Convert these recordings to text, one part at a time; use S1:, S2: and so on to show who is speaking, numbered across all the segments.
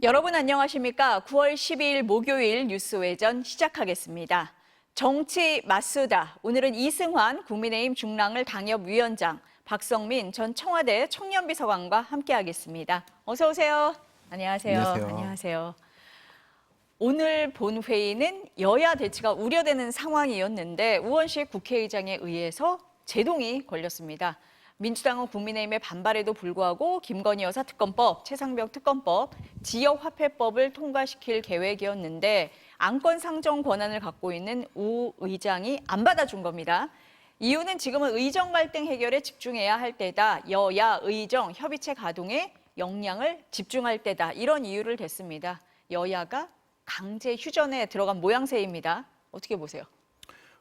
S1: 여러분 안녕하십니까? 9월 12일 목요일 뉴스외전 시작하겠습니다. 정치 맞수다. 오늘은 이승환 국민의힘 중랑을 당협위원장, 박성민 전 청와대 청년비서관과 함께하겠습니다. 어서 오세요. 안녕하세요. 안녕하세요. 오늘 본회의는 여야 대치가 우려되는 상황이었는데 우원식 국회의장에 의해서 제동이 걸렸습니다. 민주당은 국민의힘의 반발에도 불구하고 김건희 여사 특검법, 최상병 특검법, 지역화폐법을 통과시킬 계획이었는데 안건 상정 권한을 갖고 있는 우 의장이 안 받아준 겁니다. 이유는 지금은 의정 갈등 해결에 집중해야 할 때다. 여야 의정 협의체 가동에 역량을 집중할 때다. 이런 이유를 댔습니다. 여야가 강제 휴전에 들어간 모양새입니다. 어떻게 보세요?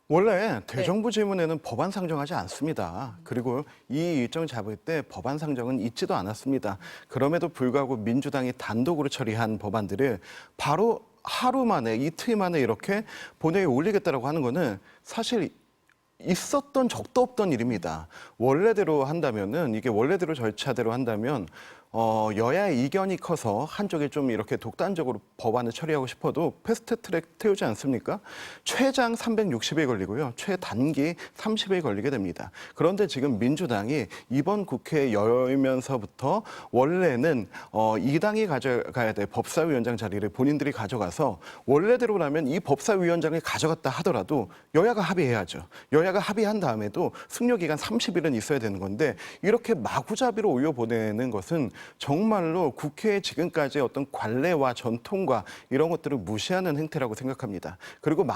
S2: 원래 대정부 질문에는 법안 상정하지 않습니다. 그리고 이 일정 잡을 때 법안 상정은 있지도 않았습니다. 그럼에도 불구하고 민주당이 단독으로 처리한 법안들을 바로 하루 만에, 이틀 만에 이렇게 본회의에 올리겠다라고 하는 거는 사실 있었던 적도 없던 일입니다. 원래대로 한다면은, 이게 원래대로 절차대로 한다면 여야의 이견이 커서 한쪽이 좀 이렇게 독단적으로 법안을 처리하고 싶어도 패스트트랙 태우지 않습니까? 최장 360일 걸리고요. 최단기 30일 걸리게 됩니다. 그런데 지금 민주당이 이번 국회 열면서부터 원래는 이 당이 가져가야 될 법사위원장 자리를 본인들이 가져가서 원래대로라면 이 법사위원장을 가져갔다 하더라도 여야가 합의해야죠. 여야가 합의한 다음에도 숙려기간 30일은 있어야 되는 건데 이렇게 마구잡이로 올려보내는 것은 정말로 국회의 지금까지 어떤 관례와 전통과 이런 것들을 무시하는 행태라고 생각합니다. 그리고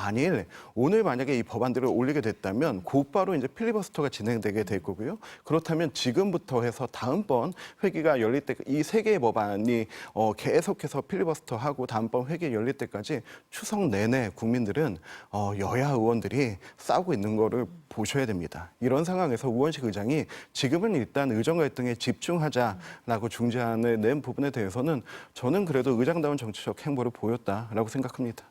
S2: 오늘 만약에 이 법안들을 올리게 됐다면 곧바로 이제 필리버스터가 진행되게 될 거고요. 그렇다면 지금부터 해서 다음번 회기가 열릴 때 이 세 개의 법안이 계속해서 필리버스터하고 다음번 회기 열릴 때까지 추석 내내 국민들은 여야 의원들이 싸우고 있는 거를 보셔야 됩니다. 이런 상황에서 우원식 의장이 지금은 일단 의정 갈등에 집중하자라고 중재안을 낸 부분에 대해서는 저는 그래도 의장다운 정치적 행보를 보였다라고 생각합니다.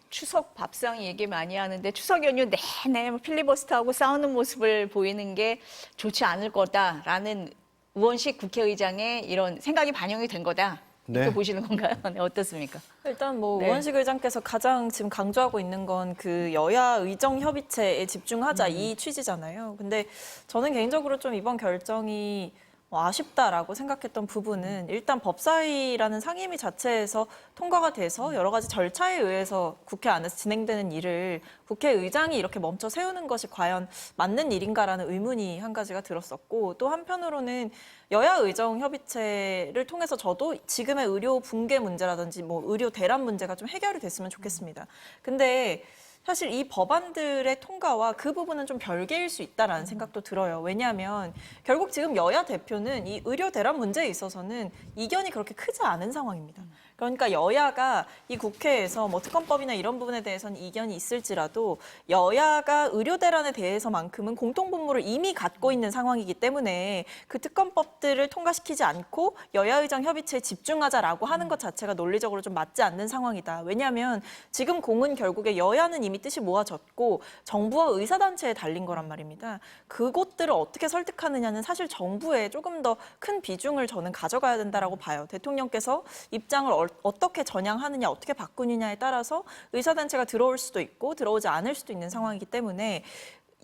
S1: 추석 밥상 얘기 많이 하는데 추석 연휴 내내 필리버스터하고 싸우는 모습을 보이는 게 좋지 않을 거다라는 우원식 국회의장의 이런 생각이 반영이 된 거다. 이렇게
S2: 네.
S1: 보시는 건가요? 네, 어떻습니까?
S3: 일단
S1: 네.
S3: 우원식 의장께서 가장 지금 강조하고 있는 건 그 여야 의정 협의체에 집중하자 이 취지잖아요. 근데 저는 개인적으로 좀 이번 결정이 아쉽다라고 생각했던 부분은 일단 법사위라는 상임위 자체에서 통과가 돼서 여러 가지 절차에 의해서 국회 안에서 진행되는 일을 국회의장이 이렇게 멈춰 세우는 것이 과연 맞는 일인가라는 의문이 한 가지가 들었었고, 또 한편으로는 여야 의정 협의체를 통해서 저도 지금의 의료 붕괴 문제라든지 의료 대란 문제가 좀 해결이 됐으면 좋겠습니다. 근데 사실 이 법안들의 통과와 그 부분은 좀 별개일 수 있다라는 생각도 들어요. 왜냐하면 결국 지금 여야 대표는 이 의료 대란 문제에 있어서는 이견이 그렇게 크지 않은 상황입니다. 그러니까 여야가 이 국회에서 특검법이나 이런 부분에 대해서는 이견이 있을지라도 여야가 의료 대란에 대해서만큼은 공통분모를 이미 갖고 있는 상황이기 때문에 그 특검법들을 통과시키지 않고 여야 의정 협의체에 집중하자라고 하는 것 자체가 논리적으로 좀 맞지 않는 상황이다. 왜냐하면 지금 공은 결국에 여야는 이미 뜻이 모아졌고 정부와 의사단체에 달린 거란 말입니다. 그것들을 어떻게 설득하느냐는 사실 정부에 조금 더 큰 비중을 저는 가져가야 된다라고 봐요. 대통령께서 입장을 어떻게 전향하느냐, 어떻게 바꾸느냐에 따라서 의사단체가 들어올 수도 있고 들어오지 않을 수도 있는 상황이기 때문에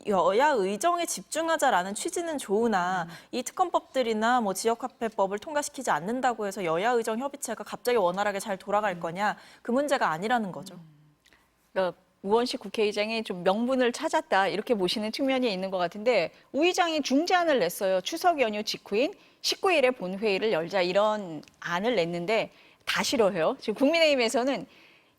S3: 여야 의정에 집중하자라는 취지는 좋으나 이 특검법들이나 지역화폐법을 통과시키지 않는다고 해서 여야 의정 협의체가 갑자기 원활하게 잘 돌아갈 거냐, 그 문제가 아니라는 거죠.
S1: 그러니까 우원식 국회의장이 좀 명분을 찾았다 이렇게 보시는 측면이 있는 것 같은데 우 의장이 중재안을 냈어요. 추석 연휴 직후인 19일에 본회의를 열자 이런 안을 냈는데 다 싫어해요. 지금 국민의힘에서는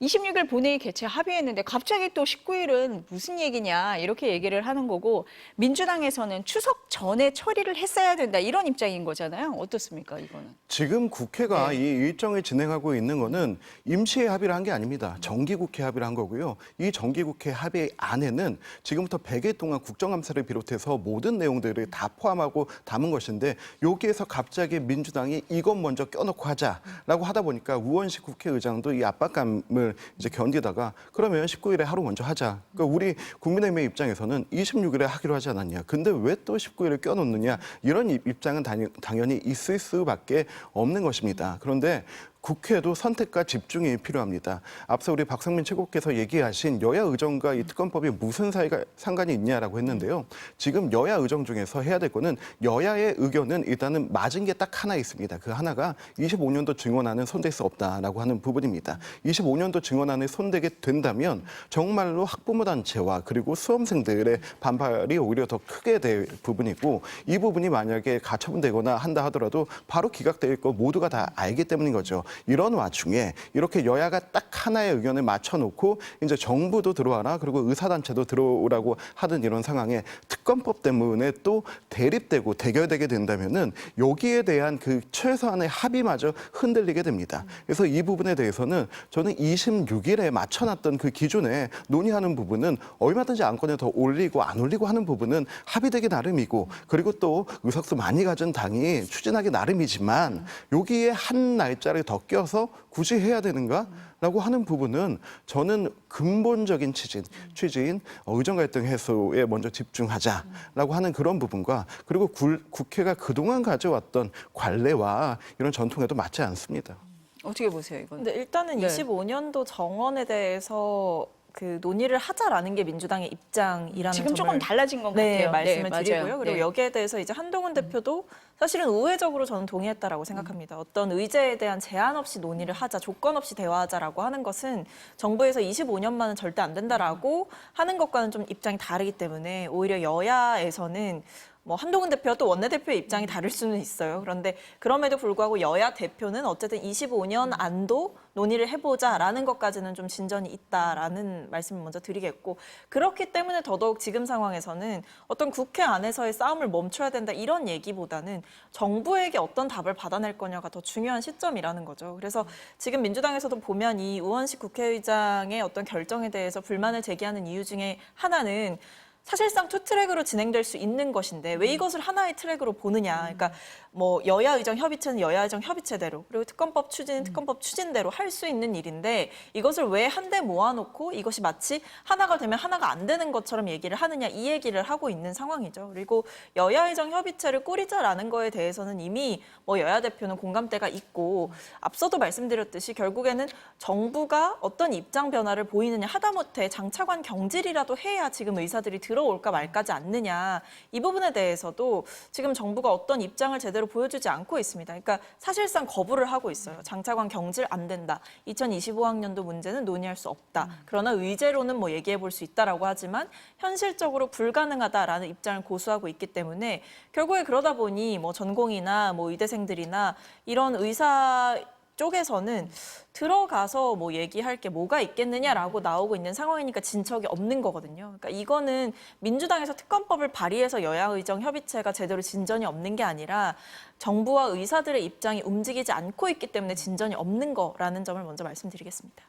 S1: 26일 본회의 개최 합의했는데 갑자기 또 19일은 무슨 얘기냐 이렇게 얘기를 하는 거고, 민주당에서는 추석 전에 처리를 했어야 된다 이런 입장인 거잖아요. 어떻습니까, 이거는?
S2: 지금 국회가 이 일정을 진행하고 있는 거는 임시의 합의를 한 게 아닙니다. 정기국회 합의를 한 거고요. 이 정기국회 합의 안에는 지금부터 100일 동안 국정감사를 비롯해서 모든 내용들을 다 포함하고 담은 것인데 여기에서 갑자기 민주당이 이것 먼저 껴놓고 하자라고 하다 보니까 우원식 국회의장도 이 압박감을 이제 견디다가 그러면 19일에 하루 먼저 하자. 그러니까 우리 국민의힘의 입장에서는 26일에 하기로 하지 않았냐. 근데 왜 또 19일을 껴놓느냐. 이런 입장은 당연히 있을 수밖에 없는 것입니다. 그런데 국회도 선택과 집중이 필요합니다. 앞서 우리 박성민 최고께서 얘기하신 여야 의정과 이 특검법이 무슨 상관이 있냐라고 했는데요. 지금 여야 의정 중에서 해야 될 거는 여야의 의견은 일단은 맞은 게 딱 하나 있습니다. 그 하나가 25년도 증언안은 손댈 수 없다라고 하는 부분입니다. 25년도 증언안을 손대게 된다면 정말로 학부모 단체와 그리고 수험생들의 반발이 오히려 더 크게 될 부분이고 이 부분이 만약에 가처분되거나 한다 하더라도 바로 기각될 거 모두가 다 알기 때문인 거죠. 이런 와중에 이렇게 여야가 딱 하나의 의견을 맞춰놓고 이제 정부도 들어와라 그리고 의사단체도 들어오라고 하는 이런 상황에 특검법 때문에 또 대립되고 대결되게 된다면은 여기에 대한 그 최소한의 합의마저 흔들리게 됩니다. 그래서 이 부분에 대해서는 저는 26일에 맞춰놨던 그 기존에 논의하는 부분은 얼마든지 안건을 더 올리고 안 올리고 하는 부분은 합의되기 나름이고 그리고 또 의석수 많이 가진 당이 추진하기 나름이지만 여기에 한 날짜를 더 껴서 굳이 해야 되는가라고 하는 부분은 저는 근본적인 취지인 의정 갈등 해소에 먼저 집중하자라고 하는 그런 부분과 그리고 국회가 그동안 가져왔던 관례와 이런 전통에도 맞지 않습니다.
S1: 어떻게 보세요, 이건?
S3: 근데 일단은
S1: 네.
S3: 25년도 정원에 대해서 그 논의를 하자라는 게 민주당의 입장이라는
S1: 지금
S3: 점을
S1: 조금 달라진 것
S3: 네,
S1: 같아요.
S3: 말씀을
S1: 맞아요.
S3: 드리고요. 그리고
S1: 네.
S3: 여기에 대해서 이제 한동훈 대표도 사실은 우회적으로 저는 동의했다라고 생각합니다. 어떤 의제에 대한 제한 없이 논의를 하자, 조건 없이 대화하자라고 하는 것은 정부에서 25년만은 절대 안 된다라고 하는 것과는 좀 입장이 다르기 때문에 오히려 여야에서는 뭐 한동훈 대표와 또 원내대표의 입장이 다를 수는 있어요. 그런데 그럼에도 불구하고 여야 대표는 어쨌든 25년 안도 논의를 해보자라는 것까지는 좀 진전이 있다라는 말씀을 먼저 드리겠고 그렇기 때문에 더더욱 지금 상황에서는 어떤 국회 안에서의 싸움을 멈춰야 된다 이런 얘기보다는 정부에게 어떤 답을 받아낼 거냐가 더 중요한 시점이라는 거죠. 그래서 지금 민주당에서도 보면 이 우원식 국회의장의 어떤 결정에 대해서 불만을 제기하는 이유 중에 하나는 사실상 투 트랙으로 진행될 수 있는 것인데 왜 이것을 하나의 트랙으로 보느냐. 그러니까 뭐 여야 의정 협의체는 여야 의정 협의체대로 그리고 특검법 추진은 특검법 추진대로 할 수 있는 일인데 이것을 왜 한데 모아놓고 이것이 마치 하나가 되면 하나가 안 되는 것처럼 얘기를 하느냐 이 얘기를 하고 있는 상황이죠. 그리고 여야 의정 협의체를 꾸리자라는 거에 대해서는 이미 뭐 여야 대표는 공감대가 있고 앞서도 말씀드렸듯이 결국에는 정부가 어떤 입장 변화를 보이느냐 하다못해 장차관 경질이라도 해야 지금 의사들이 들어올까 말까지 않느냐 이 부분에 대해서도 지금 정부가 어떤 입장을 제대로 보여주지 않고 있습니다. 그러니까 사실상 거부를 하고 있어요. 장차관 경질 안 된다. 2025학년도 문제는 논의할 수 없다. 그러나 의제로는 뭐 얘기해 볼 수 있다라고 하지만 현실적으로 불가능하다라는 입장을 고수하고 있기 때문에 결국에 그러다 보니 뭐 전공이나 뭐 의대생들이나 이런 의사 쪽에서는 들어가서 뭐 얘기할 게 뭐가 있겠느냐라고 나오고 있는 상황이니까 진척이 없는 거거든요. 그러니까 이거는 민주당에서 특검법을 발의해서 여야 의정 협의체가 제대로 진전이 없는 게 아니라 정부와 의사들의 입장이 움직이지 않고 있기 때문에 진전이 없는 거라는 점을 먼저 말씀드리겠습니다.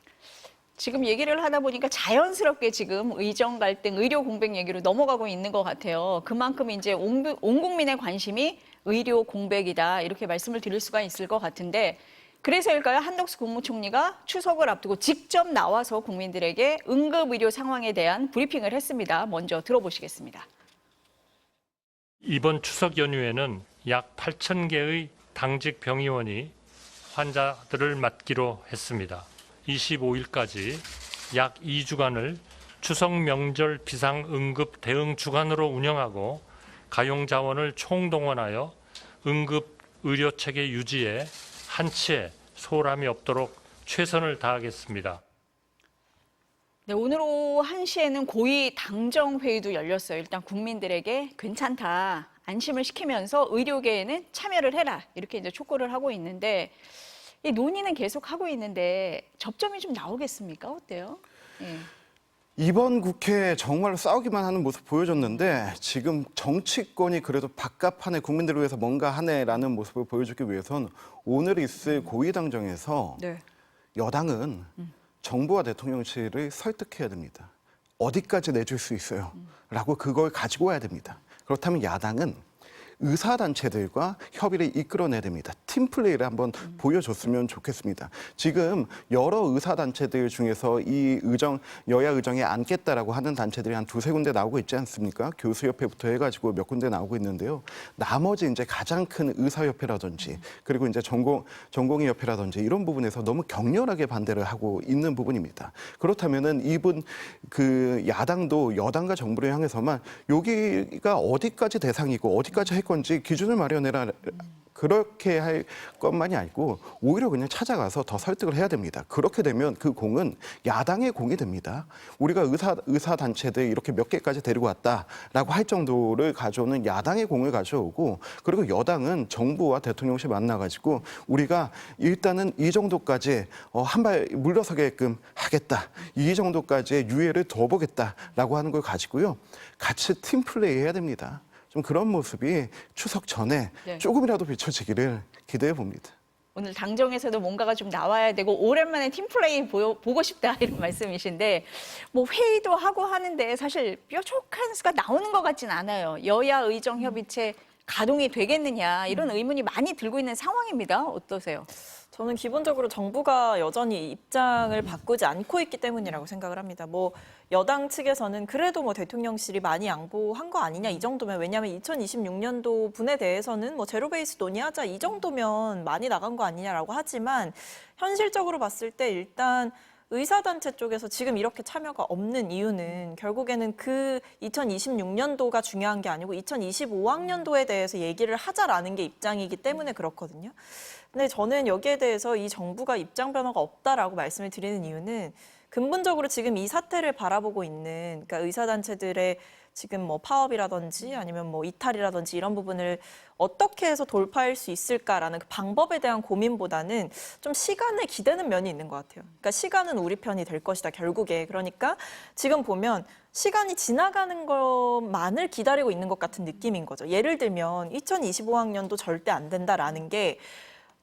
S1: 지금 얘기를 하다 보니까 자연스럽게 지금 의정 갈등, 의료 공백 얘기로 넘어가고 있는 것 같아요. 그만큼 이제 온 국민의 관심이 의료 공백이다 이렇게 말씀을 드릴 수가 있을 것 같은데 그래서일까요? 한덕수 국무총리가 추석을 앞두고 직접 나와서 국민들에게 응급의료 상황에 대한 브리핑을 했습니다. 먼저 들어보시겠습니다.
S4: 이번 추석 연휴에는 약 8,000개의 당직 병의원이 환자들을 맡기로 했습니다. 25일까지 약 2주간을 추석 명절 비상응급 대응 주간으로 운영하고 가용 자원을 총동원하여 응급 의료 체계 유지에 한치의 소홀함이 없도록 최선을 다하겠습니다.
S1: 네, 오늘 오후 1시에는 고위 당정회의도 열렸어요. 일단 국민들에게 괜찮다, 안심을 시키면서 의료계에는 참여를 해라 이렇게 이제 촉구를 하고 있는데 이 논의는 계속 하고 있는데 접점이 좀 나오겠습니까? 어때요? 예.
S2: 이번 국회에 정말로 싸우기만 하는 모습 보여줬는데 지금 정치권이 그래도 바깥판에 국민들을 위해서 뭔가 하네라는 모습을 보여주기 위해선 오늘 있을 고위당정에서
S1: 네.
S2: 여당은 정부와 대통령실을 설득해야 됩니다. 어디까지 내줄 수 있어요? 라고 그걸 가지고 와야 됩니다. 그렇다면 야당은 의사단체들과 협의를 이끌어내야 됩니다. 팀플레이를 한번 보여줬으면 좋겠습니다. 지금 여러 의사단체들 중에서 이 여야 의정에 앉겠다라고 하는 단체들이 한 두세 군데 나오고 있지 않습니까? 교수협회부터 해가지고 몇 군데 나오고 있는데요. 나머지 이제 가장 큰 의사협회라든지 그리고 이제 전공의협회라든지 이런 부분에서 너무 격렬하게 반대를 하고 있는 부분입니다. 그렇다면은 이분 그 야당도 여당과 정부를 향해서만 여기가 어디까지 대상이고 어디까지 할 건지 기준을 마련해라. 그렇게 할 것만이 아니고 오히려 그냥 찾아가서 더 설득을 해야 됩니다. 그렇게 되면 그 공은 야당의 공이 됩니다. 우리가 의사 단체들 이렇게 몇 개까지 데리고 왔다라고 할 정도를 가져오는 야당의 공을 가져오고 그리고 여당은 정부와 대통령실 만나가지고 우리가 일단은 이 정도까지 한 발 물러서게끔 하겠다. 이 정도까지의 유예를 더 보겠다라고 하는 걸 가지고요. 같이 팀플레이 해야 됩니다. 좀 그런 모습이 추석 전에
S1: 네.
S2: 조금이라도 비춰지기를 기대해 봅니다.
S1: 오늘 당정에서도 뭔가가 좀 나와야 되고 오랜만에 팀플레이 보고 싶다 이런 말씀이신데 뭐 회의도 하고 하는데 사실 뾰족한 수가 나오는 것 같진 않아요. 여야 의정협의체 가동이 되겠느냐 이런 의문이 많이 들고 있는 상황입니다. 어떠세요?
S3: 저는 기본적으로 정부가 여전히 입장을 바꾸지 않고 있기 때문이라고 생각을 합니다. 뭐 여당 측에서는 그래도 뭐 대통령실이 많이 양보한 거 아니냐 이 정도면 왜냐하면 2026년도 분에 대해서는 뭐 제로 베이스 논의하자 이 정도면 많이 나간 거 아니냐라고 하지만 현실적으로 봤을 때 일단 의사단체 쪽에서 지금 이렇게 참여가 없는 이유는 결국에는 그 2026년도가 중요한 게 아니고 2025학년도에 대해서 얘기를 하자라는 게 입장이기 때문에 그렇거든요. 근데 저는 여기에 대해서 이 정부가 입장 변화가 없다라고 말씀을 드리는 이유는 근본적으로 지금 이 사태를 바라보고 있는 그러니까 의사단체들의 지금 뭐 파업이라든지 아니면 뭐 이탈이라든지 이런 부분을 어떻게 해서 돌파할 수 있을까라는 그 방법에 대한 고민보다는 좀 시간에 기대는 면이 있는 것 같아요. 그러니까 시간은 우리 편이 될 것이다, 결국에. 그러니까 지금 보면 시간이 지나가는 것만을 기다리고 있는 것 같은 느낌인 거죠. 예를 들면 2025학년도 절대 안 된다라는 게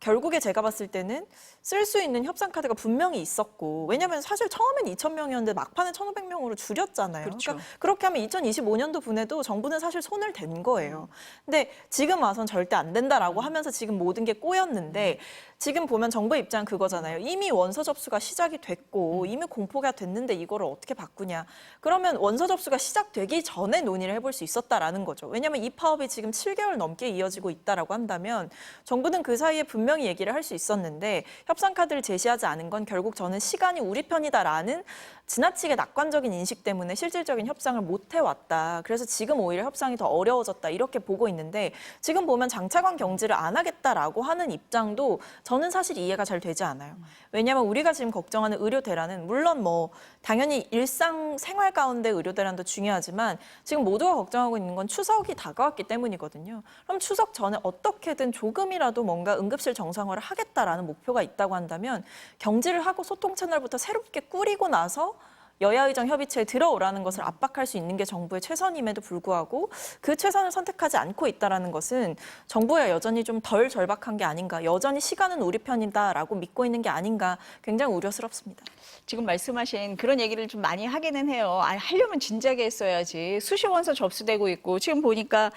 S3: 결국에 제가 봤을 때는 쓸 수 있는 협상 카드가 분명히 있었고 왜냐하면 사실 처음엔 2,000명이었는데 막판에 1,500명으로 줄였잖아요.
S1: 그렇죠.
S3: 그러니까 그렇게 하면 2025년도 분에도 정부는 사실 손을 댄 거예요. 근데 지금 와선 절대 안 된다라고 하면서 지금 모든 게 꼬였는데 지금 보면 정부 입장 그거잖아요. 이미 원서 접수가 시작이 됐고 이미 공포가 됐는데 이거를 어떻게 바꾸냐. 그러면 원서 접수가 시작되기 전에 논의를 해볼 수 있었다라는 거죠. 왜냐하면 이 파업이 지금 7개월 넘게 이어지고 있다라고 한다면 정부는 그 사이에 분명히 얘기를 할 수 있었는데 협상 카드를 제시하지 않은 건 결국 저는 시간이 우리 편이다라는 지나치게 낙관적인 인식 때문에 실질적인 협상을 못 해왔다. 그래서 지금 오히려 협상이 더 어려워졌다. 이렇게 보고 있는데 지금 보면 장차관 경질을 안 하겠다라고 하는 입장도 저는 사실 이해가 잘 되지 않아요. 왜냐하면 우리가 지금 걱정하는 의료 대란은 물론 뭐 당연히 일상 생활 가운데 의료 대란도 중요하지만 지금 모두가 걱정하고 있는 건 추석이 다가왔기 때문이거든요. 그럼 추석 전에 어떻게든 조금이라도 뭔가 응급실 정상화를 하겠다라는 목표가 있다고 한다면 경질을 하고 소통 채널부터 새롭게 꾸리고 나서 여야의정 협의체에 들어오라는 것을 압박할 수 있는 게 정부의 최선임에도 불구하고 그 최선을 선택하지 않고 있다는 것은 정부가 여전히 좀 덜 절박한 게 아닌가, 여전히 시간은 우리 편이다라고 믿고 있는 게 아닌가 굉장히 우려스럽습니다.
S1: 지금 말씀하신 그런 얘기를 좀 많이 하기는 해요. 하려면 진작에 했어야지. 수시 원서 접수되고 있고 지금 보니까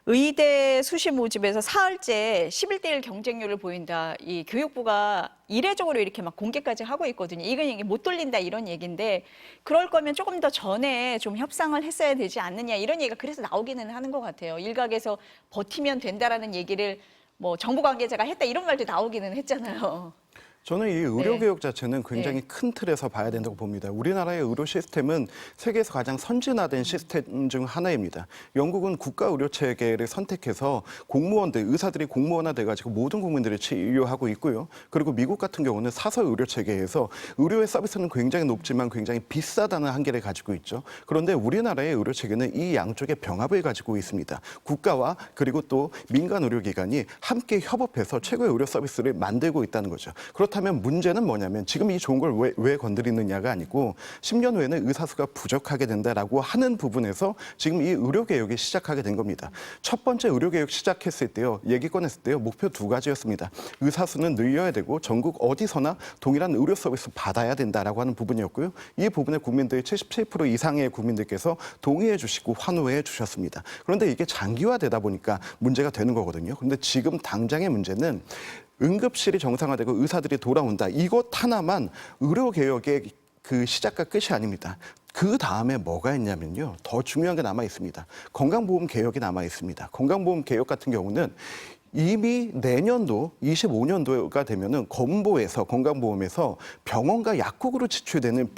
S1: 의대 수시 모집에서 사흘째 11대1 경쟁률을 보인다. 이 교육부가 이례적으로 이렇게 막 공개까지 하고 있거든요. 이건 이게 못 돌린다 이런 얘기인데 그럴 거면 조금 더 전에 좀 협상을 했어야 되지 않느냐 이런 얘기가 그래서 나오기는 하는 것 같아요. 일각에서 버티면 된다라는 얘기를 뭐 정부 관계자가 했다 이런 말도 나오기는 했잖아요.
S2: 저는 이 의료개혁 자체는 굉장히 큰 틀에서 봐야 된다고 봅니다. 우리나라의 의료 시스템은 세계에서 가장 선진화된 시스템 중 하나입니다. 영국은 국가 의료 체계를 선택해서 공무원들, 의사들이 공무원화돼가지고 모든 국민들을 치료하고 있고요. 그리고 미국 같은 경우는 사설 의료 체계에서 의료의 서비스는 굉장히 높지만 굉장히 비싸다는 한계를 가지고 있죠. 그런데 우리나라의 의료 체계는 이 양쪽의 병합을 가지고 있습니다. 국가와 그리고 또 민간 의료기관이 함께 협업해서 최고의 의료 서비스를 만들고 있다는 거죠. 그렇다면 그렇다면 문제는 뭐냐면 지금 이 좋은 걸 왜 건드리느냐가 아니고 10년 후에는 의사수가 부족하게 된다라고 하는 부분에서 지금 이 의료개혁이 시작하게 된 겁니다. 첫 번째 의료개혁 시작했을 때요. 얘기 꺼냈을 때요. 목표 두 가지였습니다. 의사수는 늘려야 되고 전국 어디서나 동일한 의료 서비스 받아야 된다라고 하는 부분이었고요. 이 부분에 국민들의 77% 이상의 국민들께서 동의해 주시고 환호해 주셨습니다. 그런데 이게 장기화되다 보니까 문제가 되는 거거든요. 그런데 지금 당장의 문제는 응급실이 정상화되고 의사들이 돌아온다. 이것 하나만 의료개혁의 그 시작과 끝이 아닙니다. 그 다음에 뭐가 있냐면요. 더 중요한 게 남아 있습니다. 건강보험 개혁이 남아 있습니다. 건강보험 개혁 같은 경우는 이미 내년도 25년도가 되면은 건강보험에서 병원과 약국으로 지출되는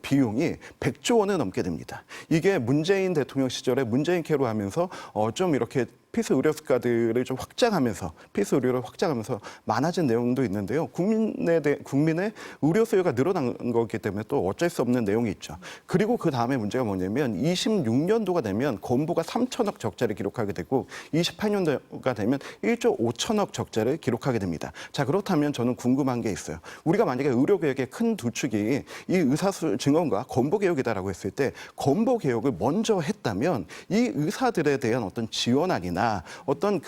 S2: 비용이 100조 원을 넘게 됩니다. 이게 문재인 대통령 시절에 문재인 케어로 하면서 좀 이렇게 필수 의료수가들을 좀 확장하면서 필수 의료를 확장하면서 많아진 내용도 있는데요. 국민의 의료 수요가 늘어난 거기 때문에 또 어쩔 수 없는 내용이 있죠. 그리고 그 다음에 문제가 뭐냐면 26년도가 되면 건보가 3천억 적자를 기록하게 되고 28년도가 되면 1조 5천억 적자를 기록하게 됩니다. 자, 그렇다면 저는 궁금한 게 있어요. 우리가 만약에 의료개혁의 큰 두 축이 이 의사수 증원과 건보개혁이다라고 했을 때 건보개혁을 먼저 했다면 이 의사들에 대한 어떤 지원안이나 어떤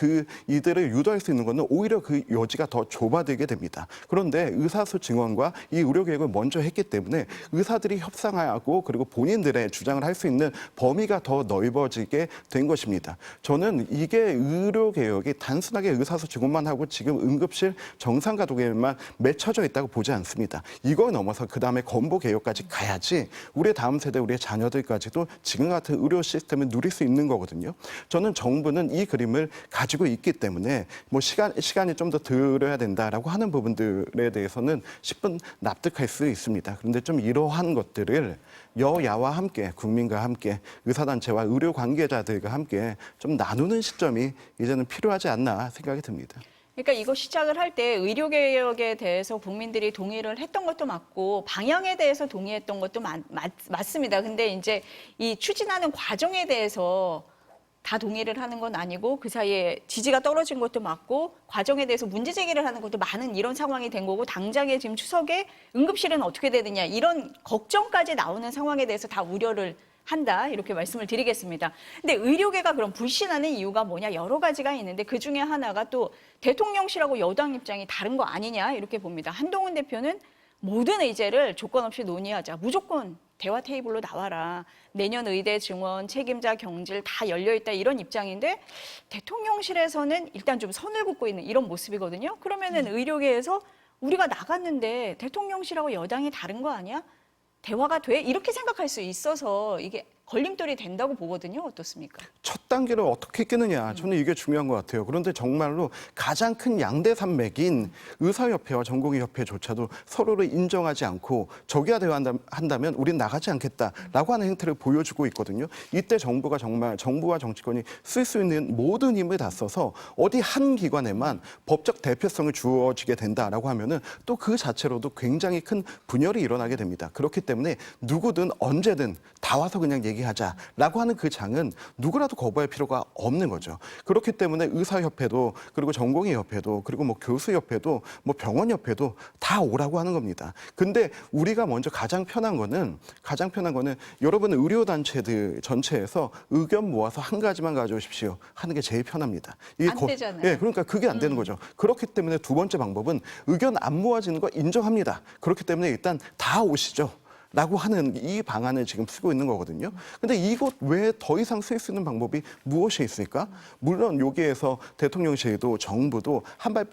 S2: 이들을 유도할 수 있는 것은 오히려 그 여지가 더 좁아들게 됩니다. 그런데 의사수 증원과 이 의료개혁을 먼저 했기 때문에 의사들이 협상하고 그리고 본인들의 주장을 할 수 있는 범위가 더 넓어지게 된 것입니다. 저는 이게 의료개혁이 단순하게 의사수 증원만 하고 지금 응급실 정상 가동에만 맺혀져 있다고 보지 않습니다. 이걸 넘어서 그다음에 건보개혁까지 가야지 우리의 다음 세대, 우리의 자녀들까지도 지금 같은 의료 시스템을 누릴 수 있는 거거든요. 저는 정부는 이 그림을 가지고 있기 때문에 뭐 시간이 좀 더 들어야 된다라고 하는 부분들에 대해서는 10분 납득할 수 있습니다. 그런데 좀 이러한 것들을 여야와 함께 국민과 함께 의사단체와 의료 관계자들과 함께 좀 나누는 시점이 이제는 필요하지 않나 생각이 듭니다.
S1: 그러니까 이거 시작을 할 때 의료개혁에 대해서 국민들이 동의를 했던 것도 맞고 방향에 대해서 동의했던 것도 맞습니다. 근데 이제 이 추진하는 과정에 대해서 다 동의를 하는 건 아니고 그 사이에 지지가 떨어진 것도 맞고 과정에 대해서 문제 제기를 하는 것도 많은 이런 상황이 된 거고 당장에 지금 추석에 응급실은 어떻게 되느냐 이런 걱정까지 나오는 상황에 대해서 다 우려를 한다 이렇게 말씀을 드리겠습니다. 근데 의료계가 그럼 불신하는 이유가 뭐냐 여러 가지가 있는데 그중에 하나가 또 대통령실하고 여당 입장이 다른 거 아니냐 이렇게 봅니다. 한동훈 대표는 모든 의제를 조건 없이 논의하자. 무조건 대화 테이블로 나와라. 내년 의대 증원, 책임자 경질 다 열려있다 이런 입장인데 대통령실에서는 일단 좀 선을 긋고 있는 이런 모습이거든요. 그러면은 의료계에서 우리가 나갔는데 대통령실하고 여당이 다른 거 아니야? 대화가 돼? 이렇게 생각할 수 있어서 이게 걸림돌이 된다고 보거든요. 어떻습니까?
S2: 첫 단계를 어떻게 끼느냐. 저는 이게 중요한 것 같아요. 그런데 정말로 가장 큰 양대 산맥인 의사협회와 전공의협회조차도 서로를 인정하지 않고 적이화 대화한다면 우린 나가지 않겠다라고 하는 행태를 보여주고 있거든요. 이때 정부가 정말 정부와 정치권이 쓸 수 있는 모든 힘을 다 써서 어디 한 기관에만 법적 대표성을 주어지게 된다라고 하면은 또 그 자체로도 굉장히 큰 분열이 일어나게 됩니다. 그렇기 때문에 누구든 언제든 다 와서 그냥 얘기하자라고 하는 그 장은 누구라도 거부할 필요가 없는 거죠. 그렇기 때문에 의사협회도 그리고 전공의협회도 그리고 뭐 교수협회도 뭐 병원협회도 다 오라고 하는 겁니다. 근데 우리가 먼저 가장 편한 거는 여러분 의료단체들 전체에서 의견 모아서 한 가지만 가져오십시오 하는 게 제일 편합니다. 이게
S1: 안 되잖아요.
S2: 예, 그러니까 그게 안 되는 거죠. 그렇기 때문에 두 번째 방법은 의견 안 모아지는 거 인정합니다. 그렇기 때문에 일단 다 오시죠. 라고 하는 이 방안을 지금 쓰고 있는 거거든요. 근데 이것 외에 더 이상 쓸 수 있는 방법이 무엇이 있을까? 물론 여기에서 대통령실도 정부도 한 발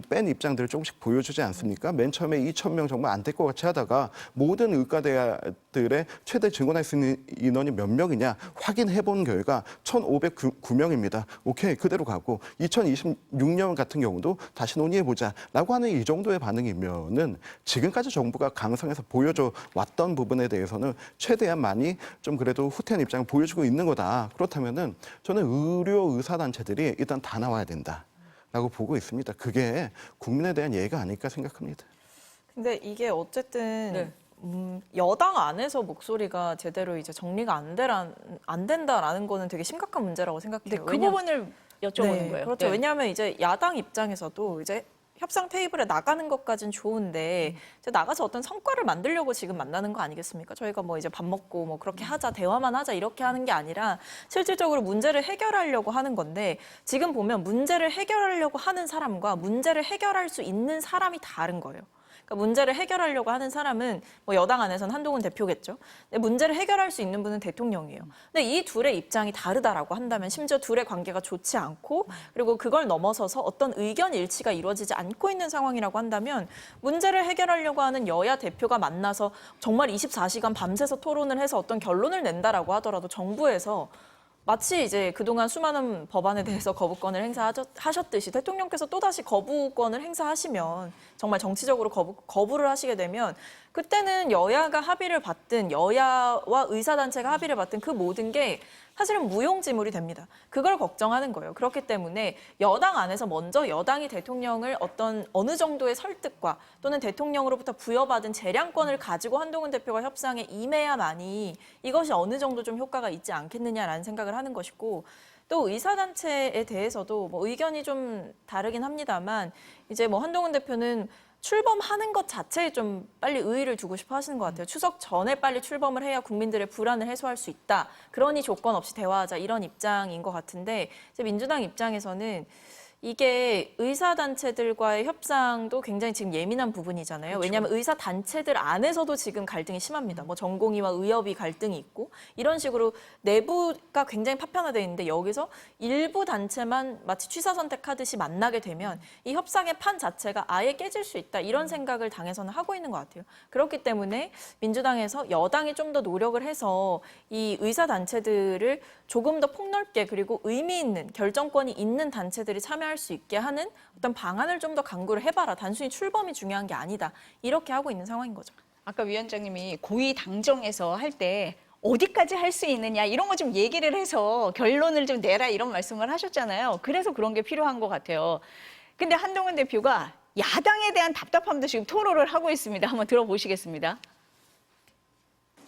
S2: 뺀 입장들을 조금씩 보여주지 않습니까? 맨 처음에 2,000명 정말 안 될 것 같이 하다가 모든 의과대학들의 최대 증원할 수 있는 인원이 몇 명이냐 확인해 본 결과 1,509명입니다. 오케이, 그대로 가고 2026년 같은 경우도 다시 논의해보자 라고 하는 이 정도의 반응이면은 지금까지 정부가 강성해서 보여줘 왔던 부분에 대해서는 최대한 많이 좀 그래도 후퇴한 입장을 보여주고 있는 거다. 그렇다면은 저는 의료 의사단체들이 일단 다 나와야 된다라고 보고 있습니다. 그게 국민에 대한 예의가 아닐까 생각합니다.
S3: 근데 이게 어쨌든
S1: 네.
S3: 여당 안에서 목소리가 제대로 이제 정리가 안 된다라는 거는 되게 심각한 문제라고
S1: 근데
S3: 생각해요.
S1: 그 부분을 여쭤보는
S3: 네,
S1: 거예요.
S3: 그렇죠.
S1: 네.
S3: 왜냐하면 이제 야당 입장에서도 이제 협상 테이블에 나가는 것까진 좋은데 이제 나가서 어떤 성과를 만들려고 지금 만나는 거 아니겠습니까? 저희가 뭐 이제 밥 먹고 뭐 그렇게 하자, 대화만 하자 이렇게 하는 게 아니라 실질적으로 문제를 해결하려고 하는 건데 지금 보면 문제를 해결하려고 하는 사람과 문제를 해결할 수 있는 사람이 다른 거예요. 그러니까 문제를 해결하려고 하는 사람은 뭐 여당 안에서는 한동훈 대표겠죠. 근데 문제를 해결할 수 있는 분은 대통령이에요. 근데 이 둘의 입장이 다르다라고 한다면 심지어 둘의 관계가 좋지 않고 그리고 그걸 넘어서서 어떤 의견 일치가 이루어지지 않고 있는 상황이라고 한다면 문제를 해결하려고 하는 여야 대표가 만나서 정말 24시간 밤새서 토론을 해서 어떤 결론을 낸다라고 하더라도 정부에서 마치 이제 그동안 수많은 법안에 대해서 거부권을 행사하셨듯이 대통령께서 또다시 거부권을 행사하시면 정말 정치적으로 거부를 하시게 되면 그때는 여야가 합의를 받든 여야와 의사단체가 합의를 받든 그 모든 게 사실은 무용지물이 됩니다. 그걸 걱정하는 거예요. 그렇기 때문에 여당 안에서 먼저 여당이 대통령을 어느 정도의 설득과 또는 대통령으로부터 부여받은 재량권을 가지고 한동훈 대표가 협상에 임해야만이 이것이 어느 정도 좀 효과가 있지 않겠느냐라는 생각을 하는 것이고 또 의사단체에 대해서도 뭐 의견이 좀 다르긴 합니다만 이제 뭐 한동훈 대표는 출범하는 것 자체에 좀 빨리 의의를 두고 싶어 하시는 것 같아요. 추석 전에 빨리 출범을 해야 국민들의 불안을 해소할 수 있다. 그러니 조건 없이 대화하자 이런 입장인 것 같은데 이제 민주당 입장에서는 이게 의사단체들과의 협상도 굉장히 지금 예민한 부분이잖아요.
S1: 그렇죠.
S3: 왜냐하면 의사단체들 안에서도 지금 갈등이 심합니다. 뭐 전공의와 의협이 갈등이 있고 이런 식으로 내부가 굉장히 파편화되어 있는데 여기서 일부 단체만 마치 취사 선택하듯이 만나게 되면 이 협상의 판 자체가 아예 깨질 수 있다. 이런 생각을 당에서는 하고 있는 것 같아요. 그렇기 때문에 민주당에서 여당이 좀 더 노력을 해서 이 의사단체들을 조금 더 폭넓게 그리고 의미 있는 결정권이 있는 단체들이 참여할 수 있게 하는 어떤 방안을 좀 더 강구를 해봐라. 단순히 출범이 중요한 게 아니다. 이렇게 하고 있는 상황인 거죠.
S1: 아까 위원장님이 고위 당정에서 할 때 어디까지 할 수 있느냐 이런 거 좀 얘기를 해서 결론을 좀 내라 이런 말씀을 하셨잖아요. 그래서 그런 게 필요한 것 같아요. 근데 한동훈 대표가 야당에 대한 답답함도 지금 토로를 하고 있습니다. 한번 들어보시겠습니다.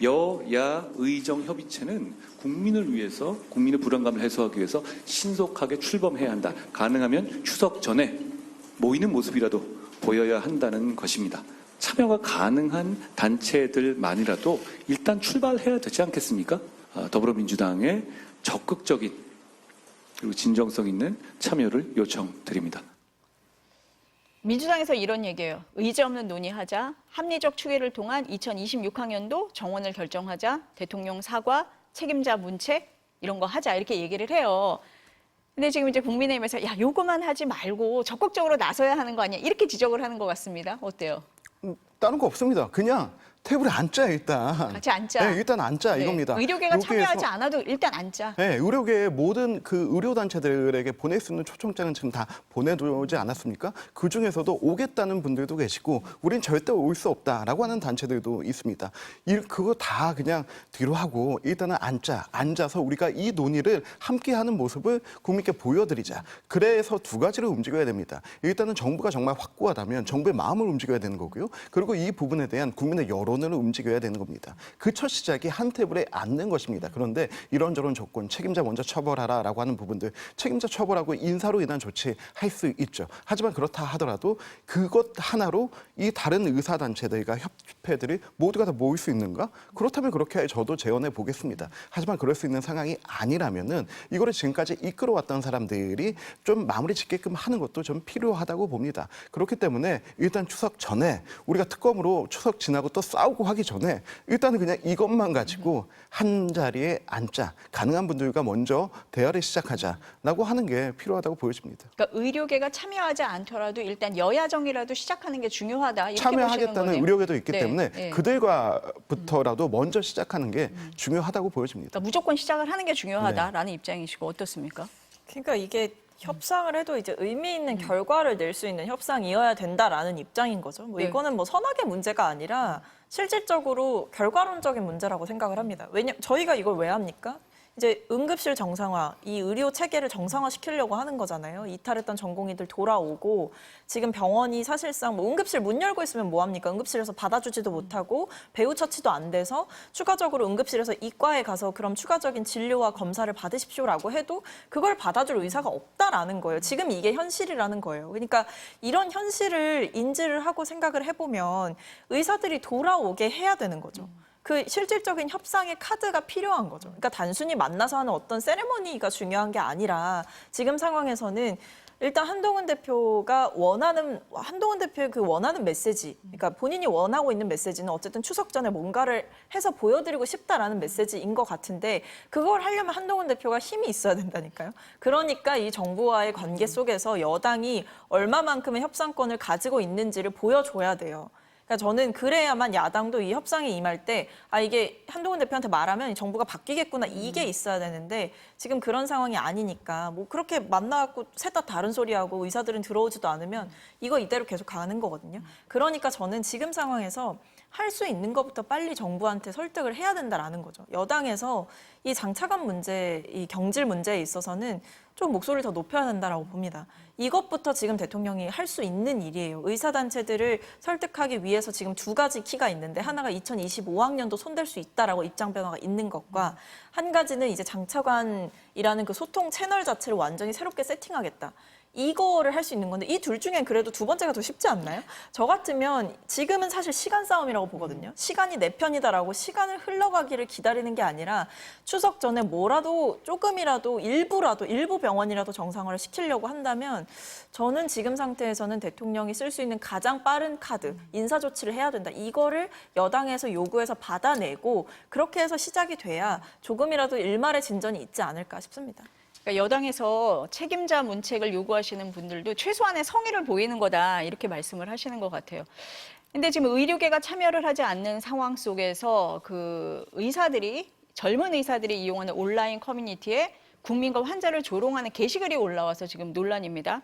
S5: 여야 의정 협의체는 국민을 위해서 국민의 불안감을 해소하기 위해서 신속하게 출범해야 한다. 가능하면 추석 전에 모이는 모습이라도 보여야 한다는 것입니다. 참여가 가능한 단체들만이라도 일단 출발해야 되지 않겠습니까? 더불어민주당의 적극적인 그리고 진정성 있는 참여를 요청드립니다.
S1: 민주당에서 이런 얘기예요. 의지 없는 논의하자. 합리적 추계를 통한 2026학년도 정원을 결정하자. 대통령 사과, 책임자 문책 이런 거 하자. 이렇게 얘기를 해요. 근데 지금 이제 국민의힘에서 야, 요거만 하지 말고 적극적으로 나서야 하는 거 아니야. 이렇게 지적을 하는 것 같습니다. 어때요?
S2: 다른 거 없습니다. 그냥 테이블에 앉자 일단.
S1: 같이 앉자.
S2: 네, 일단 앉자
S1: 네.
S2: 이겁니다.
S1: 의료계가
S2: 여기에서
S1: 참여하지 않아도 일단 앉자.
S2: 네, 의료계의 모든 그 의료단체들에게 보낼 수 있는 초청장은 지금 다 보내두지 않았습니까? 그 중에서도 오겠다는 분들도 계시고, 우린 절대 올 수 없다라고 하는 단체들도 있습니다. 그거 다 그냥 뒤로 하고 일단은 앉아서 우리가 이 논의를 함께하는 모습을 국민께 보여드리자. 그래서 두 가지를 움직여야 됩니다. 일단은 정부가 정말 확고하다면 정부의 마음을 움직여야 되는 거고요. 그리고 이 부분에 대한 국민의 여론을 움직여야 되는 겁니다. 그 첫 시작이 한 테이블에 앉는 것입니다. 그런데 이런저런 조건, 책임자 먼저 처벌하라라고 하는 부분들, 책임자 처벌하고 인사로 인한 조치 할 수 있죠. 하지만 그렇다 하더라도 그것 하나로 이 다른 의사단체들과 협회들이 모두가 다 모일 수 있는가? 그렇다면 그렇게 저도 재원해 보겠습니다. 하지만 그럴 수 있는 상황이 아니라면은 이거를 지금까지 이끌어왔던 사람들이 좀 마무리 짓게끔 하는 것도 좀 필요하다고 봅니다. 그렇기 때문에 일단 추석 전에 우리가 특검으로 추석 지나고 또 싸우고 하기 전에 일단은 그냥 이것만 가지고 한 자리에 앉자. 가능한 분들과 먼저 대화를 시작하자라고 하는 게 필요하다고 보여집니다.
S1: 그러니까 의료계가 참여하지 않더라도 일단 여야정이라도 시작하는 게 중요하다. 이렇게 보시는
S2: 참여하겠다는
S1: 거네요.
S2: 의료계도 있기
S1: 네,
S2: 때문에
S1: 네.
S2: 그들과부터라도 먼저 시작하는 게 중요하다고 보여집니다.
S1: 그러니까 무조건 시작을 하는 게 중요하다라는 입장이시고 어떻습니까?
S3: 그러니까 이게 협상을 해도 이제 의미 있는 결과를 낼 수 있는 협상이어야 된다라는 입장인 거죠. 뭐
S1: 네.
S3: 이거는 뭐 선악의 문제가 아니라 실질적으로 결과론적인 문제라고 생각을 합니다. 저희가 이걸 왜 합니까? 이제 응급실 정상화, 이 의료 체계를 정상화시키려고 하는 거잖아요. 이탈했던 전공의들 돌아오고 지금 병원이 사실상 뭐 응급실 문 열고 있으면 뭐 합니까? 응급실에서 받아주지도 못하고 배후 처치도 안 돼서 추가적으로 응급실에서 이과에 가서 그럼 추가적인 진료와 검사를 받으십시오라고 해도 그걸 받아줄 의사가 없다라는 거예요. 지금 이게 현실이라는 거예요. 그러니까 이런 현실을 인지를 하고 생각을 해보면 의사들이 돌아오게 해야 되는 거죠. 그 실질적인 협상의 카드가 필요한 거죠. 그러니까 단순히 만나서 하는 어떤 세레머니가 중요한 게 아니라 지금 상황에서는 일단 한동훈 대표의 그 원하는 메시지, 그러니까 본인이 원하고 있는 메시지는 어쨌든 추석 전에 뭔가를 해서 보여드리고 싶다라는 메시지인 것 같은데 그걸 하려면 한동훈 대표가 힘이 있어야 된다니까요. 그러니까 이 정부와의 관계 속에서 여당이 얼마만큼의 협상권을 가지고 있는지를 보여줘야 돼요. 그러니까 저는 그래야만 야당도 이 협상에 임할 때 이게 한동훈 대표한테 말하면 이 정부가 바뀌겠구나 이게 있어야 되는데 지금 그런 상황이 아니니까 뭐 그렇게 만나갖고 셋 다 다른 소리하고 의사들은 들어오지도 않으면 이거 이대로 계속 가는 거거든요. 그러니까 저는 지금 상황에서 할 수 있는 것부터 빨리 정부한테 설득을 해야 된다라는 거죠. 여당에서 이 장차관 문제, 이 경질 문제에 있어서는 좀 목소리를 더 높여야 된다라고 봅니다. 이것부터 지금 대통령이 할 수 있는 일이에요. 의사단체들을 설득하기 위해서 지금 두 가지 키가 있는데 하나가 2025학년도 손댈 수 있다라고 입장 변화가 있는 것과 한 가지는 이제 장차관이라는 그 소통 채널 자체를 완전히 새롭게 세팅하겠다. 이거를 할 수 있는 건데 이 둘 중엔 그래도 두 번째가 더 쉽지 않나요? 저 같으면 지금은 사실 시간 싸움이라고 보거든요. 시간이 내 편이다라고 시간을 흘러가기를 기다리는 게 아니라 추석 전에 뭐라도 조금이라도 일부 병원이라도 정상화를 시키려고 한다면 저는 지금 상태에서는 대통령이 쓸 수 있는 가장 빠른 카드, 인사조치를 해야 된다. 이거를 여당에서 요구해서 받아내고 그렇게 해서 시작이 돼야 조금이라도 일말의 진전이 있지 않을까 싶습니다.
S1: 그러니까 여당에서 책임자 문책을 요구하시는 분들도 최소한의 성의를 보이는 거다 이렇게 말씀을 하시는 것 같아요. 근데 지금 의료계가 참여를 하지 않는 상황 속에서 그 젊은 의사들이 이용하는 온라인 커뮤니티에 국민과 환자를 조롱하는 게시글이 올라와서 지금 논란입니다.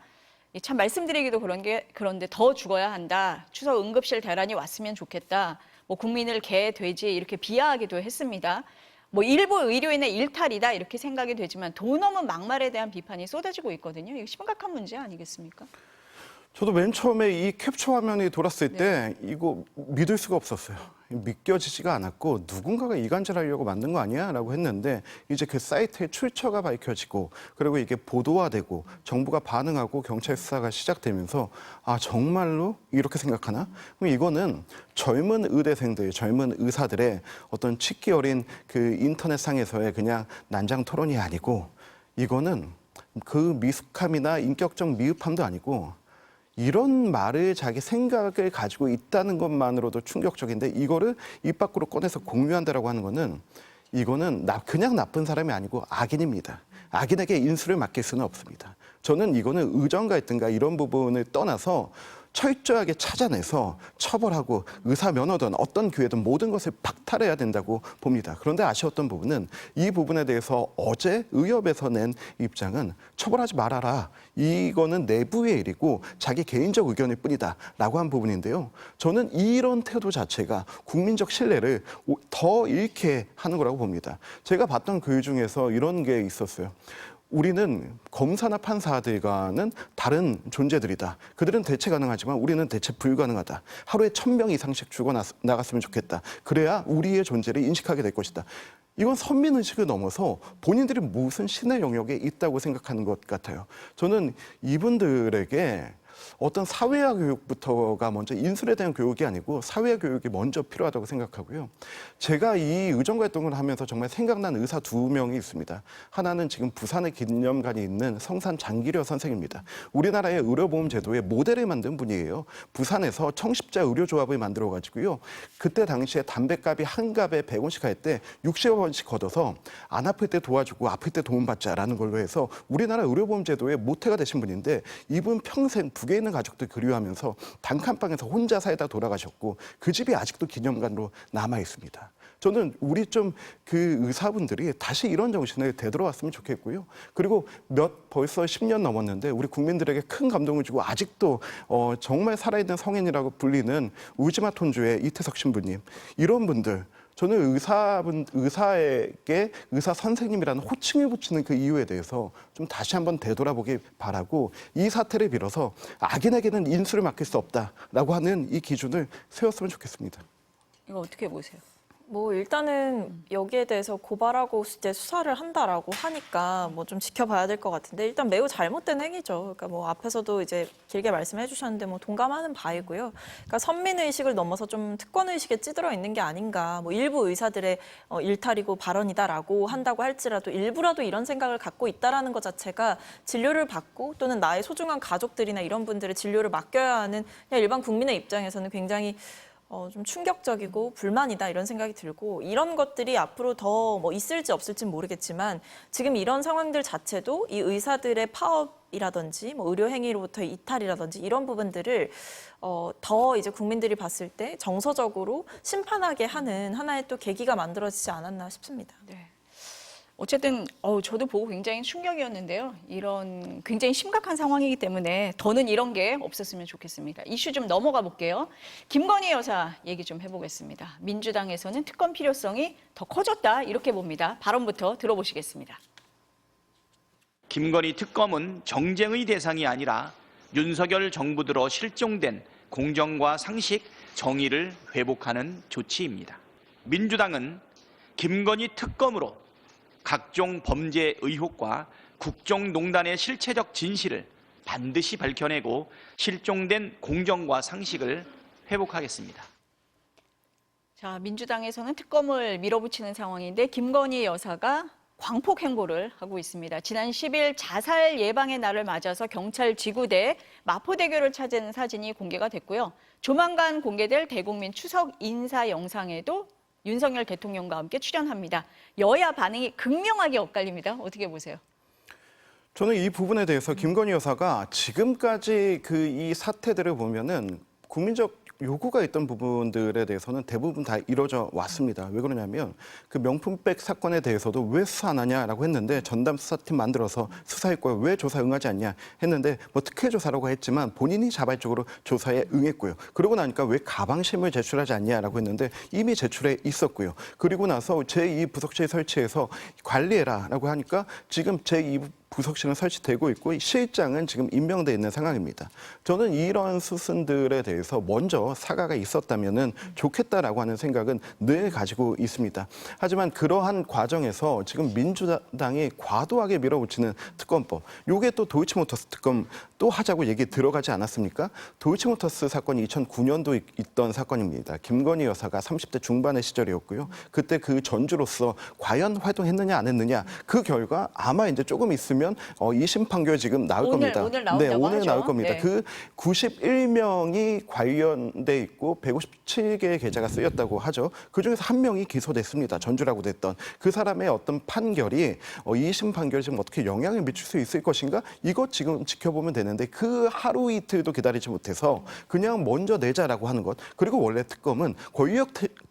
S1: 참 말씀드리기도 그런데 더 죽어야 한다. 추석 응급실 대란이 왔으면 좋겠다. 뭐 국민을 개, 돼지 이렇게 비하하기도 했습니다. 뭐 일부 의료인의 일탈이다 이렇게 생각이 되지만 돈 없는 막말에 대한 비판이 쏟아지고 있거든요. 이거 심각한 문제 아니겠습니까?
S2: 저도 맨 처음에 이 캡처 화면이 돌았을 때 이거 믿을 수가 없었어요. 믿겨지지가 않았고 누군가가 이간질하려고 만든 거 아니야? 라고 했는데 이제 그 사이트의 출처가 밝혀지고 그리고 이게 보도화되고 정부가 반응하고 경찰 수사가 시작되면서 정말로 이렇게 생각하나? 그럼 이거는 젊은 의대생들, 젊은 의사들의 어떤 치기 어린 그 인터넷상에서의 그냥 난장 토론이 아니고 이거는 그 미숙함이나 인격적 미흡함도 아니고 이런 말을 자기 생각을 가지고 있다는 것만으로도 충격적인데 이거를 입 밖으로 꺼내서 공유한다라고 하는 거는 이거는 그냥 나쁜 사람이 아니고 악인입니다. 악인에게 인수를 맡길 수는 없습니다. 저는 이거는 의정가 있든가 이런 부분을 떠나서 철저하게 찾아내서 처벌하고 의사 면허든 어떤 기회든 모든 것을 박탈해야 된다고 봅니다. 그런데 아쉬웠던 부분은 이 부분에 대해서 어제 의협에서 낸 입장은 처벌하지 말아라. 이거는 내부의 일이고 자기 개인적 의견일 뿐이다 라고 한 부분인데요. 저는 이런 태도 자체가 국민적 신뢰를 더 잃게 하는 거라고 봅니다. 제가 봤던 글 중에서 이런 게 있었어요. 우리는 검사나 판사들과는 다른 존재들이다. 그들은 대체 가능하지만 우리는 대체 불가능하다. 하루에 1000명 이상씩 죽어나갔으면 좋겠다. 그래야 우리의 존재를 인식하게 될 것이다. 이건 선민의식을 넘어서 본인들이 무슨 신의 영역에 있다고 생각하는 것 같아요. 저는 이분들에게 어떤 사회화 교육부터가 먼저 인술에 대한 교육이 아니고 사회화 교육이 먼저 필요하다고 생각하고요. 제가 이 의정가 활동을 하면서 정말 생각난 의사 2명이 있습니다. 하나는 지금 부산에 기념관이 있는 성산 장기려 선생입니다. 우리나라의 의료보험 제도의 모델을 만든 분이에요. 부산에서 청십자 의료조합을 만들어가지고요. 그때 당시에 담배값이 한 갑에 100원씩 할 때 60원씩 걷어서 안 아플 때 도와주고 아플 때 도움받자라는 걸로 해서 우리나라 의료보험 제도의 모태가 되신 분인데 이분 평생 북에 있는 가족들 그리워하면서 단칸방에서 혼자 살다 돌아가셨고 그 집이 아직도 기념관으로 남아 있습니다. 저는 우리 좀 그 의사분들이 다시 이런 정신을 되돌아왔으면 좋겠고요. 그리고 벌써 10년 넘었는데 우리 국민들에게 큰 감동을 주고 아직도 정말 살아있는 성인이라고 불리는 울지마 톤주의 이태석 신부님 이런 분들 저는 의사에게 의사 선생님이라는 호칭을 붙이는 그 이유에 대해서 좀 다시 한번 되돌아보기 바라고 이 사태를 빌어서 악인에게는 인수를 맡길 수 없다라고 하는 이 기준을 세웠으면 좋겠습니다.
S1: 이거 어떻게 보세요?
S3: 뭐 일단은 여기에 대해서 고발하고 이제 수사를 한다라고 하니까 뭐 좀 지켜봐야 될 것 같은데 일단 매우 잘못된 행위죠. 그러니까 뭐 앞에서도 이제 길게 말씀해 주셨는데 뭐 동감하는 바이고요. 그러니까 선민 의식을 넘어서 좀 특권 의식에 찌들어 있는 게 아닌가. 뭐 일부 의사들의 일탈이고 발언이다라고 한다고 할지라도 일부라도 이런 생각을 갖고 있다라는 것 자체가 진료를 받고 또는 나의 소중한 가족들이나 이런 분들의 진료를 맡겨야 하는 그냥 일반 국민의 입장에서는 굉장히 좀 충격적이고 불만이다 이런 생각이 들고 이런 것들이 앞으로 더 뭐 있을지 없을지는 모르겠지만 지금 이런 상황들 자체도 이 의사들의 파업이라든지 뭐 의료 행위로부터의 이탈이라든지 이런 부분들을 더 이제 국민들이 봤을 때 정서적으로 심판하게 하는 하나의 또 계기가 만들어지지 않았나 싶습니다.
S1: 네. 어쨌든 저도 보고 굉장히 충격이었는데요. 이런 굉장히 심각한 상황이기 때문에 더는 이런 게 없었으면 좋겠습니다. 이슈 좀 넘어가 볼게요. 김건희 여사 얘기 좀 해보겠습니다. 민주당에서는 특검 필요성이 더 커졌다 이렇게 봅니다. 발언부터 들어보시겠습니다.
S6: 김건희 특검은 정쟁의 대상이 아니라 윤석열 정부 들어 실종된 공정과 상식, 정의를 회복하는 조치입니다. 민주당은 김건희 특검으로 각종 범죄 의혹과 국정농단의 실체적 진실을 반드시 밝혀내고 실종된 공정과 상식을 회복하겠습니다.
S1: 자, 민주당에서는 특검을 밀어붙이는 상황인데 김건희 여사가 광폭 행보를 하고 있습니다. 지난 10일 자살 예방의 날을 맞아서 경찰 지구대 마포대교를 찾은 사진이 공개가 됐고요. 조만간 공개될 대국민 추석 인사 영상에도 윤석열 대통령과 함께 출연합니다. 여야 반응이 극명하게 엇갈립니다. 어떻게 보세요?
S2: 저는 이 부분에 대해서 김건희 여사가 지금까지 이 사태들을 보면은 국민적 요구가 있던 부분들에 대해서는 대부분 다 이루어져 왔습니다. 왜 그러냐면 그 명품백 사건에 대해서도 왜 수사 안 하냐라고 했는데 전담 수사팀 만들어서 수사했고요. 왜 조사 응하지 않냐 했는데 뭐 특혜 조사라고 했지만 본인이 자발적으로 조사에 응했고요. 그러고 나니까 왜 가방심을 제출하지 않냐라고 했는데 이미 제출해 있었고요. 그리고 나서 제2 부속실 설치해서 관리해라라고 하니까 지금 제2 부속실은 설치되고 있고 실장은 지금 임명돼 있는 상황입니다. 저는 이런 수순들에 대해서 먼저 사과가 있었다면은 좋겠다라고 하는 생각은 늘 가지고 있습니다. 하지만 그러한 과정에서 지금 민주당이 과도하게 밀어붙이는 특검법, 요게 또 도이치모터스 특검 또 하자고 얘기 들어가지 않았습니까? 도이치모터스 사건이 2009년도 있던 사건입니다. 김건희 여사가 30대 중반의 시절이었고요. 그때 그 전주로서 과연 활동했느냐 안 했느냐 그 결과 아마 이제 조금 있으면 2심 판결 지금 나올 겁니다.
S1: 오늘 나온다고
S2: 오늘
S1: 하죠.
S2: 나올 겁니다.
S1: 네.
S2: 그 91명이 관련돼 있고 157개의 계좌가 쓰였다고 하죠. 그중에서 한 명이 기소됐습니다. 전주라고 됐던 그 사람의 어떤 판결이 2심 판결이 지금 어떻게 영향을 미칠 수 있을 것인가? 이것 지금 지켜보면 되는데 그 하루 이틀도 기다리지 못해서 그냥 먼저 내자라고 하는 것. 그리고 원래 특검은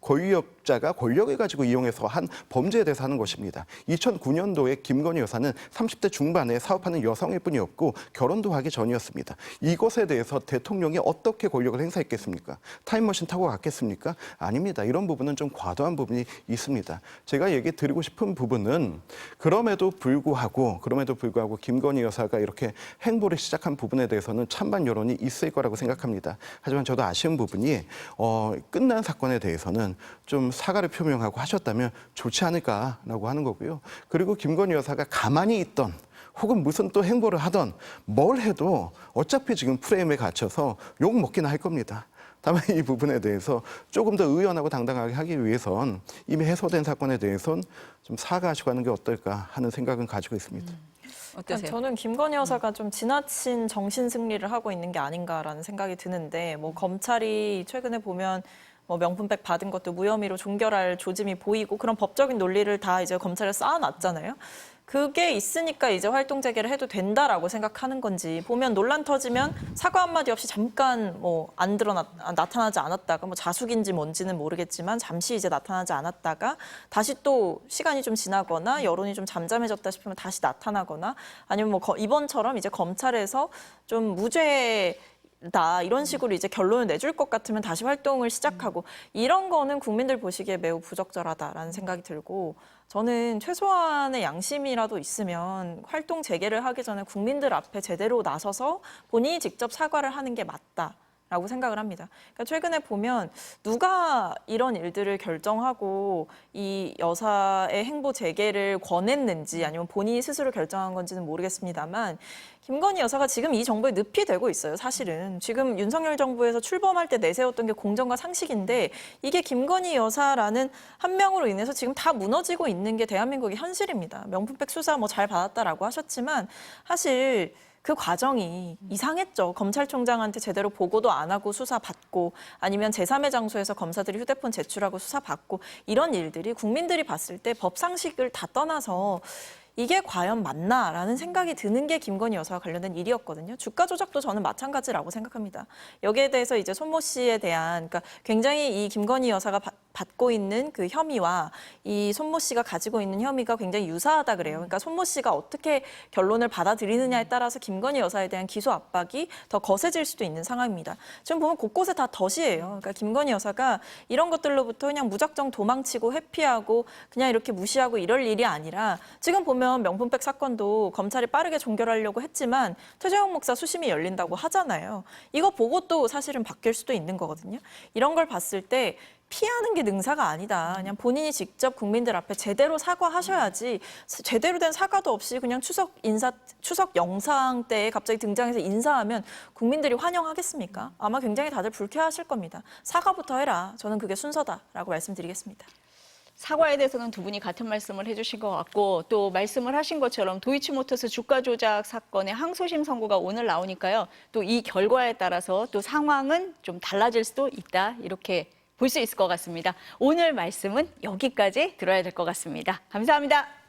S2: 권력자가 권력을 가지고 이용해서 한 범죄에 대해서 하는 것입니다. 2009년도에 김건희 여사는 30대 중반에 사업하는 여성일 뿐이었고 결혼도 하기 전이었습니다. 이것에 대해서 대통령이 어떻게 권력을 행사했겠습니까? 타임머신 타고 갔겠습니까? 아닙니다. 이런 부분은 좀 과도한 부분이 있습니다. 제가 얘기 드리고 싶은 부분은 그럼에도 불구하고 김건희 여사가 이렇게 행보를 시작한 부분에 대해서는 찬반 여론이 있을 거라고 생각합니다. 하지만 저도 아쉬운 부분이 끝난 사건에 대해서는 좀 사과를 표명하고 하셨다면 좋지 않을까라고 하는 거고요. 그리고 김건희 여사가 가만히 있던 혹은 무슨 또 행보를 하던 뭘 해도 어차피 지금 프레임에 갇혀서 욕 먹기는 할 겁니다. 다만 이 부분에 대해서 조금 더 의연하고 당당하게 하기 위해선 이미 해소된 사건에 대해선 좀 사과하시고 하는 게 어떨까 하는 생각은 가지고 있습니다.
S1: 어떠세요?
S3: 저는 김건희 여사가 좀 지나친 정신 승리를 하고 있는 게 아닌가라는 생각이 드는데 뭐 검찰이 최근에 보면 뭐 명품백 받은 것도 무혐의로 종결할 조짐이 보이고 그런 법적인 논리를 다 이제 검찰에 쌓아놨잖아요. 그게 있으니까 이제 활동 재개를 해도 된다라고 생각하는 건지 보면 논란 터지면 사과 한마디 없이 잠깐 뭐 안 나타나지 않았다가 뭐 자숙인지 뭔지는 모르겠지만 잠시 이제 나타나지 않았다가 다시 또 시간이 좀 지나거나 여론이 좀 잠잠해졌다 싶으면 다시 나타나거나 아니면 뭐 이번처럼 이제 검찰에서 좀 무죄 다 이런 식으로 이제 결론을 내줄 것 같으면 다시 활동을 시작하고 이런 거는 국민들 보시기에 매우 부적절하다라는 생각이 들고 저는 최소한의 양심이라도 있으면 활동 재개를 하기 전에 국민들 앞에 제대로 나서서 본인이 직접 사과를 하는 게 맞다. 라고 생각을 합니다. 그러니까 최근에 보면 누가 이런 일들을 결정하고 이 여사의 행보 재개를 권했는지 아니면 본인이 스스로 결정한 건지는 모르겠습니다만 김건희 여사가 지금 이 정부에 늪이 되고 있어요. 사실은 지금 윤석열 정부에서 출범할 때 내세웠던 게 공정과 상식인데 이게 김건희 여사라는 한 명으로 인해서 지금 다 무너지고 있는 게 대한민국의 현실입니다. 명품백 수사 뭐 잘 받았다라고 하셨지만 사실 그 과정이 이상했죠. 검찰총장한테 제대로 보고도 안 하고 수사 받고 아니면 제3의 장소에서 검사들이 휴대폰 제출하고 수사 받고 이런 일들이 국민들이 봤을 때 법상식을 다 떠나서 이게 과연 맞나라는 생각이 드는 게 김건희 여사와 관련된 일이었거든요. 주가 조작도 저는 마찬가지라고 생각합니다. 여기에 대해서 이제 손모 씨에 대한 그러니까 굉장히 이 김건희 여사가 받고 있는 그 혐의와 이 손모 씨가 가지고 있는 혐의가 굉장히 유사하다 그래요. 그러니까 손모 씨가 어떻게 결론을 받아들이느냐에 따라서 김건희 여사에 대한 기소 압박이 더 거세질 수도 있는 상황입니다. 지금 보면 곳곳에 다 덫이에요. 그러니까 김건희 여사가 이런 것들로부터 그냥 무작정 도망치고 회피하고 그냥 이렇게 무시하고 이럴 일이 아니라 지금 보면 명품백 사건도 검찰이 빠르게 종결하려고 했지만 최재형 목사 수심이 열린다고 하잖아요. 이거 보고 또 사실은 바뀔 수도 있는 거거든요. 이런 걸 봤을 때 피하는 게 능사가 아니다. 그냥 본인이 직접 국민들 앞에 제대로 사과하셔야지 제대로 된 사과도 없이 그냥 추석 영상 때에 갑자기 등장해서 인사하면 국민들이 환영하겠습니까? 아마 굉장히 다들 불쾌하실 겁니다. 사과부터 해라. 저는 그게 순서다라고 말씀드리겠습니다.
S1: 사과에 대해서는 두 분이 같은 말씀을 해주신 것 같고 또 말씀을 하신 것처럼 도이치모터스 주가 조작 사건의 항소심 선고가 오늘 나오니까요. 또 이 결과에 따라서 또 상황은 좀 달라질 수도 있다. 이렇게 볼 수 있을 것 같습니다. 오늘 말씀은 여기까지 들어야 될 것 같습니다. 감사합니다.